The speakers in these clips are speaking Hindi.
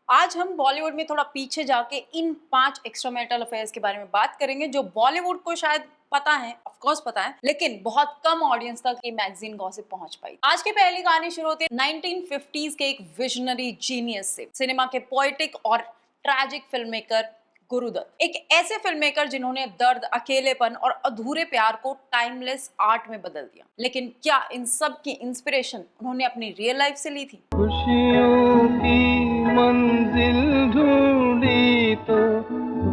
आज हम बॉलीवुड में थोड़ा पीछे जाके इन 5 एक्स्ट्रा मैरिटल अफेयर्स के बारे में बात करेंगे जो बॉलीवुड को शायद पता है, ऑफ कोर्स पता है, लेकिन बहुत कम ऑडियंस तक ये मैगजीन गॉसिप पहुंच पाई। आज की पहली कहानी शुरू होती है 1950s के एक विजनरी जीनियस से, सिनेमा के पोएटिक और ट्रैजिक फिल्म मेकर गुरुदत्त। एक ऐसे फिल्म मेकर जिन्होंने दर्द, अकेलेपन और अधूरे प्यार को टाइमलेस आर्ट में बदल दिया। लेकिन क्या इन सब की इंस्पिरेशन उन्होंने अपनी रियल लाइफ से ली थी? खुशियों की मंजिल ढूंढी तो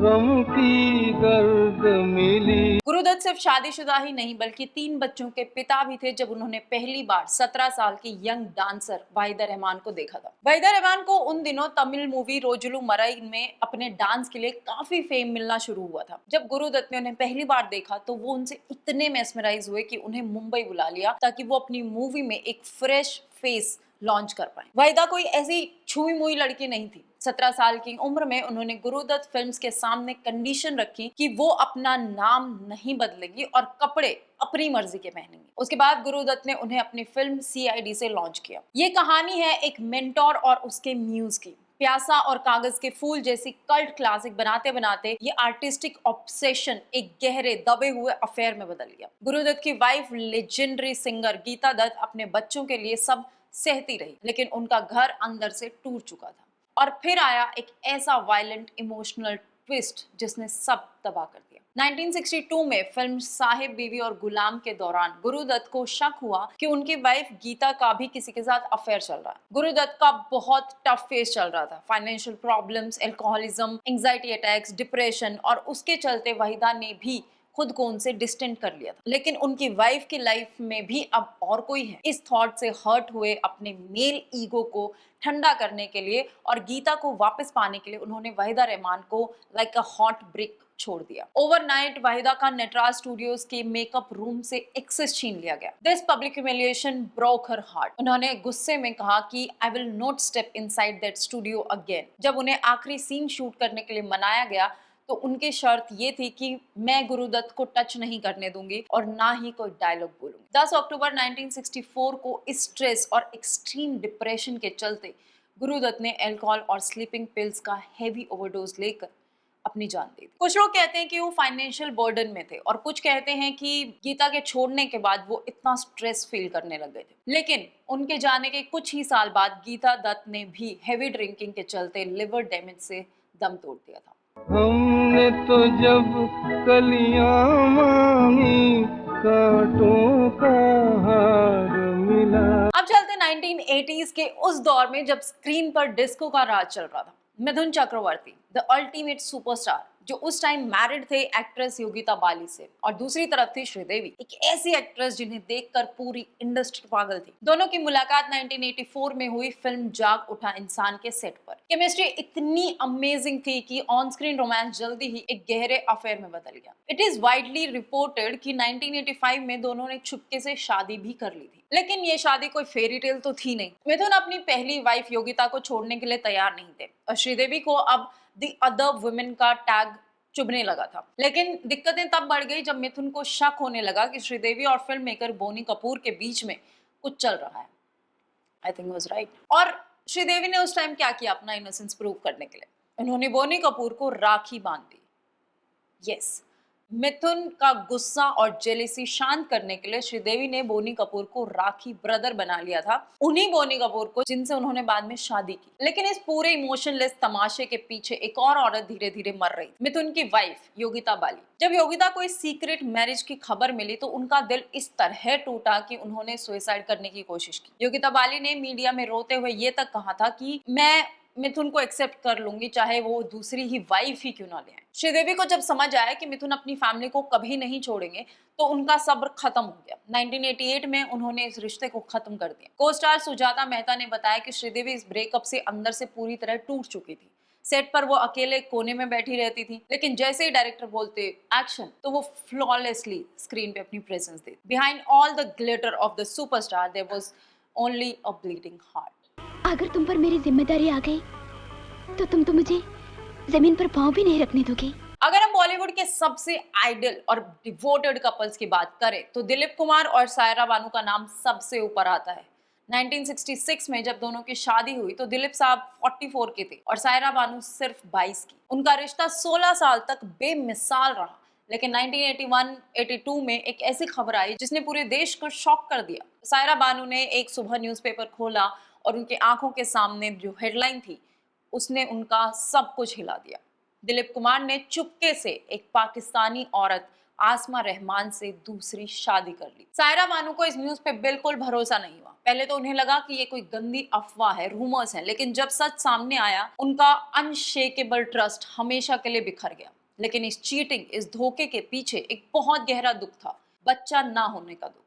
गम की गर्द मिली। गुरुदत्त सिर्फ शादीशुदा ही नहीं बल्कि 3 बच्चों के पिता भी थे जब उन्होंने पहली बार 17 साल की यंग डांसर वाहिदा रहमान को देखा था। वाहिदा रहमान को उन दिनों तमिल मूवी रोजुलू मराई में अपने डांस के लिए काफी फेम मिलना शुरू हुआ था। जब गुरुदत्त ने उन्हें पहली बार देखा तो वो उनसे इतने मेस्मराइज हुए कि उन्हें मुंबई बुला लिया ताकि वो अपनी मूवी में एक फ्रेश फेस लॉन्च कर पाए। वाहिदा कोई ऐसी छुई मुई लड़की नहीं थी। 17 साल की उम्र में उन्होंने गुरुदत्त फिल्म्स के सामने कंडीशन रखी कि वो अपना नाम नहीं बदलेंगी और कपड़े अपनी मर्जी के पहनेंगी। उसके बाद गुरुदत्त ने उन्हें अपनी फिल्म सीआईडी से लॉन्च किया। ये कहानी है एक मेंटोर और उसके म्यूज की। प्यासा और कागज के फूल जैसी कल्ट क्लासिक बनाते बनाते ये आर्टिस्टिक ऑब्सेशन एक गहरे दबे हुए अफेयर में बदल गया। गुरुदत्त की wife legendary singer Geeta Dutt अपने बच्चों के लिए सब सहती रही, लेकिन उनका घर अंदर से टूट चुका था। और फिर आया एक ऐसा वायलेंट इमोशनल ट्विस्ट जिसने सब तबाह कर दिया। 1962 में फिल्म साहिब बीवी और गुलाम के दौरान गुरुदत्त को शक हुआ कि उनकी वाइफ गीता का भी किसी के साथ अफेयर चल रहा है। गुरुदत्त का बहुत टफ फेस चल रहा था, financial problems, alcoholism, anxiety attacks, depression, और उसके चलते वहीदा ने भी खुद को उनसे डिस्टेंट कर लिया था। लेकिन उनकी वाइफ की लाइफ में भी अब और कोई है। इस थॉट से हर्ट हुए अपने मेल ईगो को ठंडा करने के लिए और गीता को वापस पाने के लिए उन्होंने वाहिदा रहमान को लाइक अ हॉट ब्रिक छोड़ दिया। ओवरनाइट वाहिदा का नटराज स्टूडियोज के मेकअप रूम से एक्सेस छीन लिया गया। This public humiliation broke her heart. उन्होंने गुस्से में कहा कि I will not step inside that studio again. जब उन्हें आखिरी सीन शूट करने के लिए मनाया गया तो उनकी शर्त ये थी कि मैं गुरुदत्त को टच नहीं करने दूंगी और ना ही कोई डायलॉग बोलूंगी। 10 अक्टूबर 1964 को इस स्ट्रेस और एक्सट्रीम डिप्रेशन के चलते गुरुदत्त ने अल्कोहल और स्लीपिंग पिल्स का हेवी ओवरडोज लेकर अपनी जान दे दी। कुछ लोग कहते हैं कि वो फाइनेंशियल बर्डन में थे और कुछ कहते हैं कि गीता के छोड़ने के बाद वो इतना स्ट्रेस फील करने लग गए थे। लेकिन उनके जाने के कुछ ही साल बाद गीता दत्त ने भी हेवी ड्रिंकिंग के चलते लिवर डैमेज से दम तोड़ दिया था। हमने तो जब कलियां मांगी कांटों का हार मिला। अब चलते 1980s के उस दौर में जब स्क्रीन पर डिस्को का राज चल रहा था। Mithun Chakraborty, the ultimate superstar, जो उस टाइम मैरिड थे एक्ट्रेस योगिता बाली से, और दूसरी तरफ थी श्रीदेवी, एक ऐसी एक्ट्रेस जिन्हें देखकर पूरी इंडस्ट्री पागल थी। दोनों की मुलाकात 1984 में हुई फिल्म जाग उठा इंसान के सेट पर। केमिस्ट्री इतनी अमेजिंग थी कि ऑन स्क्रीन रोमांस जल्दी ही एक गहरे अफेयर में बदल गया। इट इज वाइडली रिपोर्टेड कि 1985 में दोनों ने चुपके से शादी भी कर ली थी। लेकिन ये शादी कोई फेरी टेल तो थी नहीं। मिथुन अपनी पहली वाइफ योगिता को छोड़ने के लिए तैयार नहीं थे और श्रीदेवी को अब द अदर वुमेन का टैग चुभने लगा था। लेकिन दिक्कतें तब बढ़ गई जब मिथुन को शक होने लगा कि श्रीदेवी और फिल्म मेकर बोनी कपूर के बीच में कुछ चल रहा है। I think was right. और श्रीदेवी ने उस टाइम क्या किया अपना इनोसेंस प्रूव करने के लिए? उन्होंने बोनी कपूर को राखी बांध दी। यस, मिथुन का गुस्सा और जेलेसी शांत करने के लिए श्रीदेवी ने बोनी कपूर को राखी ब्रदर बना लिया था, उन्हीं बोनी कपूर को जिनसे उन्होंने बाद में शादी की। लेकिन इस पूरे इमोशनलेस तमाशे के पीछे एक और औरत धीरे धीरे मर रही, मिथुन की वाइफ योगिता बाली। जब योगिता को इस सीक्रेट मैरिज की खबर मिली तो उनका दिल इस तरह टूटा कि उन्होंने सुसाइड करने की कोशिश की। योगिता बाली ने मीडिया में रोते हुए ये तक कहा था कि मैं मिथुन को एक्सेप्ट कर लूंगी चाहे वो दूसरी ही वाइफ ही क्यों ना ले आए। श्रीदेवी को जब समझ आया कि मिथुन अपनी फैमिली को कभी नहीं छोड़ेंगे तो उनका सब्र खत्म हो गया। 1988 में उन्होंने इस रिश्ते को खत्म कर दिया। को स्टार सुजाता मेहता ने बताया कि श्रीदेवी इस ब्रेकअप से अंदर से पूरी तरह टूट चुकी थी। सेट पर वो अकेले कोने में बैठी रहती थी, लेकिन जैसे ही डायरेक्टर बोलते एक्शन तो वो फ्लॉलेसली स्क्रीन पे अपनी प्रेजेंस देती। Behind all the glitter of the superstar there was only a bleeding heart. अगर तुम पर मेरी जिम्मेदारी आ गई तो तुम तो मुझे जमीन पर पांव भी नहीं रखने दोगे। अगर हम बॉलीवुड के सबसे आइडल और डिवोटेड कपल्स की बात करें तो दिलीप कुमार और सायरा बानू का नाम सबसे ऊपर आता है। 1966 में जब दोनों की शादी हुई तो दिलीप साहब 44 के थे और सायरा बानू सिर्फ 22 की। उनका रिश्ता 16 साल तक बेमिसाल रहा, लेकिन 1981-82 में एक ऐसी खबर आई जिसने पूरे देश को शॉक कर दिया। सायरा बानू ने एक सुबह न्यूज़पेपर खोला और उनकी आंखों के सामने जो हेडलाइन थी उसने उनका सब कुछ हिला दिया। दिलीप कुमार ने चुपके से एक पाकिस्तानी औरत आसमा रहमान से दूसरी शादी कर ली। सायरा बानू को इस न्यूज़ पे बिल्कुल भरोसा नहीं हुआ। पहले तो उन्हें लगा कि ये कोई गंदी अफवाह है, रूमर्स है, लेकिन जब सच सामने आया उनका अनशेकेबल ट्रस्ट हमेशा के लिए बिखर गया। लेकिन इस चीटिंग, इस धोखे के पीछे एक बहुत गहरा दुख था, बच्चा ना होने का दुख।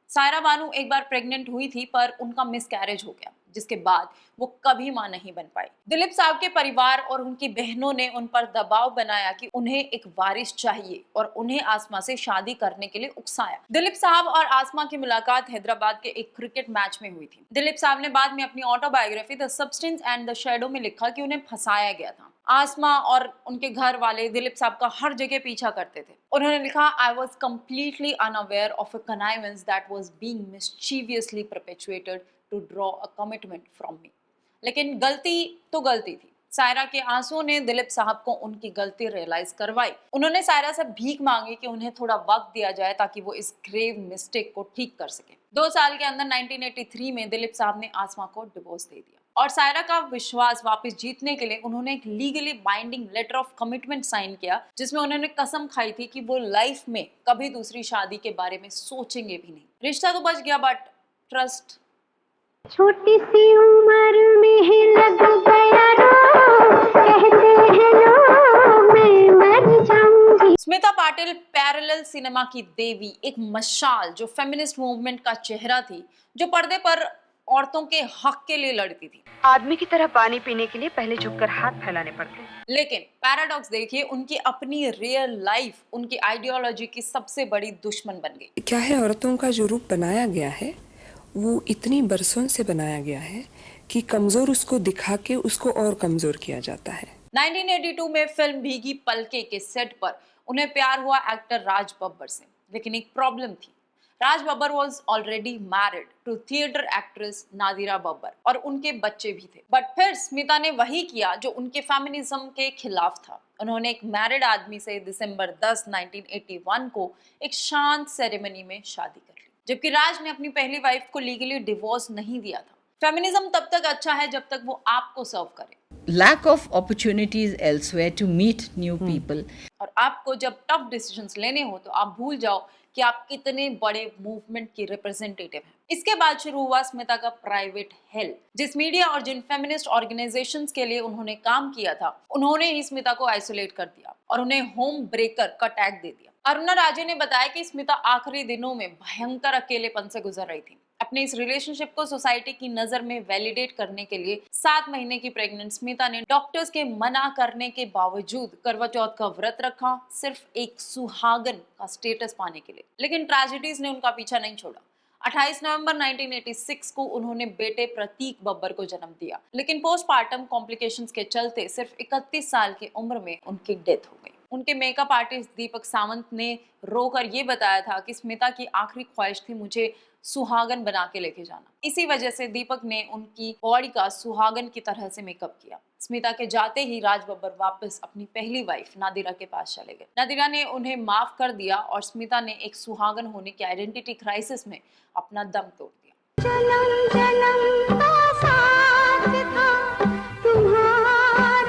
सायरा बानू एक बार प्रेग्नेंट हुई थी पर उनका मिसकैरेज हो गया, जिसके बाद वो कभी मां नहीं बन पाई। दिलीप साहब के परिवार और उनकी बहनों ने उन पर दबाव बनाया कि उन्हें एक वारिस चाहिए और उन्हें आसमा से शादी करने के लिए उकसाया। दिलीप साहब और आसमा की मुलाकात हैदराबाद के एक क्रिकेट मैच में हुई थी। दिलीप साहब ने बाद में अपनी autobiography the substance and the shadow में लिखा कि उन्हें फंसाया गया था। आसमा और उनके घर वाले दिलीप साहब का हर जगह पीछा करते थे। उन्होंने लिखा, I was completely unaware of a connivance that was being mischievously perpetuated to draw a commitment from me. लेकिन गलती तो गलती थी। सायरा के आंसुओं ने दिलीप साहब को उनकी गलती रियलाइज करवाई। उन्होंने सायरा से भीख मांगी कि उन्हें थोड़ा वक्त दिया जाए ताकि वो इस ग्रेव मिस्टेक को ठीक कर सके। 2 साल के अंदर 1983 में दिलीप साहब ने आसमा को डिवोर्स दे दिया और सायरा का विश्वास वापस जीतने के लिए उन्होंने एक legally binding letter of commitment sign किया, जिसमें उन्होंने कसम खाई थी कि वो लाइफ में कभी दूसरी शादी के बारे में सोचेंगे भी नहीं। रिश्ता तो बच गया बट ट्रस्ट। छोटी सी उम्र में ही लग गया रो, कहते हैं लोग मैं मर जाऊंगी। स्मिता पाटिल पैरेलल सिनेमा की देवी, एक मशाल जो फेमिनिस्ट मूवमेंट का चेहरा थी, जो पर्दे पर औरतों के हक के लिए लड़ती थी। आदमी की तरह पानी पीने के लिए पहले झुककर हाथ फैलाने पड़ते। लेकिन पैराडॉक्स देखिए, उनकी अपनी रियल लाइफ उनकी आइडियोलॉजी की सबसे बड़ी दुश्मन बन गई। क्या है, औरतों का जो रूप बनाया गया है वो इतनी बरसों से बनाया गया है कि कमजोर उसको दिखा के उसको और कमजोर किया जाता है। 1982 में फिल्म भीगी पलके के सेट पर उन्हें प्यार हुआ एक्टर राज बब्बर से, लेकिन एक प्रॉब्लम थी। Raj Babbar was already married to theatre actress Nadira Babbar और उनके बच्चे भी थे। बट फिर स्मिता ने वही किया जो उनके फेमिनिज्म के खिलाफ था। उन्होंने एक मैरिड आदमी से दिसंबर 10, 1981 को एक शांत सेरेमनी में शादी कर ली, जबकि राज ने अपनी पहली वाइफ को लीगली डिवोर्स नहीं दिया था। फेमिनिज्म तब तक अच्छा है जब तक वो आपको सर्व करे। Lack of opportunities elsewhere to meet new people. और आपको जब टफ डिसीजंस लेने हो तो आप भूल जाओ कि आप कितने बड़े मूवमेंट की रिप्रेजेंटेटिव हैं। इसके बाद शुरू हुआ स्मिता का प्राइवेट हेल, जिस मीडिया और जिन फेमिनिस्ट ऑर्गेनाइजेशंस के लिए उन्होंने काम किया था, उन्होंने ही स्मिता को आइसोलेट कर दिया और उन्हें होम ब्रेकर का टैग दे दिया। अरुणा राजे ने बताया कि स्मिता आखिरी दिनों में भयंकर अकेलेपन से गुजर रही थी। अपने इस रिलेशनशिप को सोसाइटी की नजर में वैलिडेट करने के लिए 7 महीने की प्रेग्नेंट स्मिता ने डॉक्टर्स के मना करने के बावजूद करवा चौथ का व्रत रखा, सिर्फ एक सुहागन का स्टेटस पाने के लिए। लेकिन ट्रेजेडीज ने उनका पीछा नहीं छोड़ा। 28 नवंबर 1986 को उन्होंने बेटे प्रतीक बब्बर को जन्म दिया, लेकिन पोस्टमार्टम कॉम्प्लिकेशंस के चलते सिर्फ 31 साल की उम्र में उनकी डेथ हो गई। उनके मेकअप आर्टिस्ट दीपक सावंत ने रोकर ये बताया था कि स्मिता की आखिरी ख्वाहिश थी मुझे सुहागन बना के लेके जाना। इसी वजह से दीपक ने उनकी बॉडी का सुहागन की तरह से मेकअप किया। स्मिता के जाते ही राज बब्बर वापस अपनी पहली वाइफ नादिरा के पास चले गए। नादिरा ने उन्हें माफ कर दिया और स्मिता ने एक सुहागन होने के आइडेंटिटी क्राइसिस में अपना दम तोड़ दिया। जन्म जन्म का साथ था तुम्हारा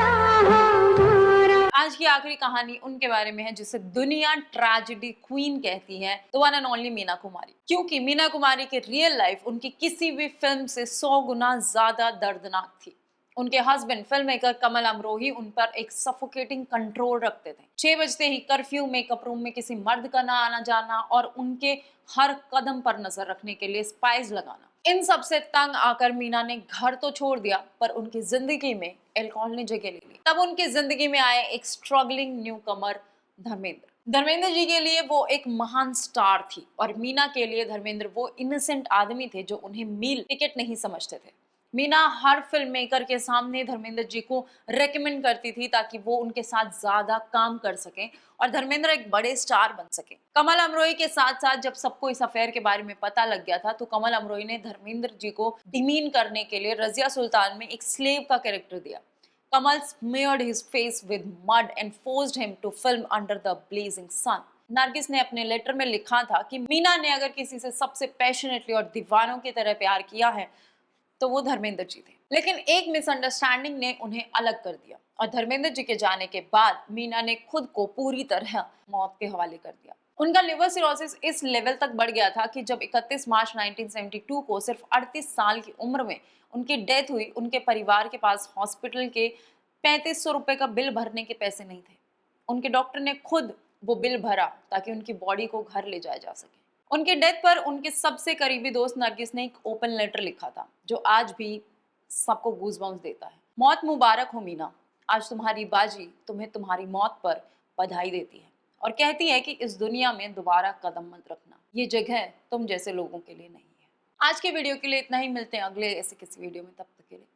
हमारा। आज की आखिरी कहानी उनके बारे में है जिसे दुनिया ट्रेजेडी क्वीन कहती है, the one and only Meena Kumari. क्योंकि मीना कुमारी की रियल लाइफ उनकी किसी भी फिल्म से 100 गुना ज्यादा दर्दनाक थी। उनके हस्बैंड फिल्म मेकर कमल अमरोही उन पर एक सफोकेटिंग कंट्रोल रखते थे। 6 बजते ही कर्फ्यू, मेकअप रूम में किसी मर्द का ना आना जाना और उनके हर कदम पर नजर रखने के लिए स्पाइस लगाना। इन सब से तंग आकर मीना ने घर तो छोड़ दिया पर उनकी जिंदगी में अल्कोहल ने जगह ले ली। तब उनकी जिंदगी में आए एक स्ट्रगलिंग न्यू कमर धर्मेंद्र जी के लिए वो एक महान स्टार थी और मीना के लिए धर्मेंद्र वो इनोसेंट आदमी थे जो उन्हें मील टिकट नहीं समझते थे। मीना हर फिल्म मेकर के सामने धर्मेंद्र जी को रेकमेंड करती थी ताकि वो उनके साथ ज्यादा काम कर सकें और धर्मेंद्र एक बड़े स्टार बन सके। कमल अमरोही के साथ साथ जब सबको इस अफेयर के बारे में पता लग गया था तो कमल अमरोही ने धर्मेंद्र जी को डिमीन करने के लिए रजिया सुल्तान में एक स्लेव का कैरेक्टर दिया। कमल smeared his face with mud and forced him to film under the blazing sun। Nargis ने अपने लेटर में लिखा था कि मीना ने अगर किसी से सबसे पैशनेटली और दीवानों की तरह प्यार किया है तो वो धर्मेंद्र जी थे, लेकिन एक मिसअंडरस्टैंडिंग ने उन्हें अलग कर दिया और धर्मेंद्र जी के जाने के बाद मीना ने खुद को पूरी तरह मौत के हवाले कर दिया। उनका लिवर सिरोसिस इस लेवल तक बढ़ गया था कि जब 31 मार्च 1972 को सिर्फ 38 साल की उम्र में उनकी डेथ हुई, उनके परिवार के पास हॉस्पिटल के 3500 रुपए का बिल भरने के पैसे नहीं थे। उनके डॉक्टर ने खुद वो बिल भरा ताकि उनकी बॉडी को घर ले जाया जा सके। उनके डेथ पर उनके सबसे करीबी दोस्त नरगिस ने एक ओपन लेटर लिखा था जो आज भी सबको गूज़बम्स देता है। मौत मुबारक हो मीना, आज तुम्हारी बाजी तुम्हें तुम्हारी मौत पर बधाई देती है और कहती है कि इस दुनिया में दोबारा कदम मत रखना, ये जगह तुम जैसे लोगों के लिए नहीं है। आज के वीडियो के लिए इतना ही, मिलते हैं अगले ऐसे किसी वीडियो में, तब तक के लिए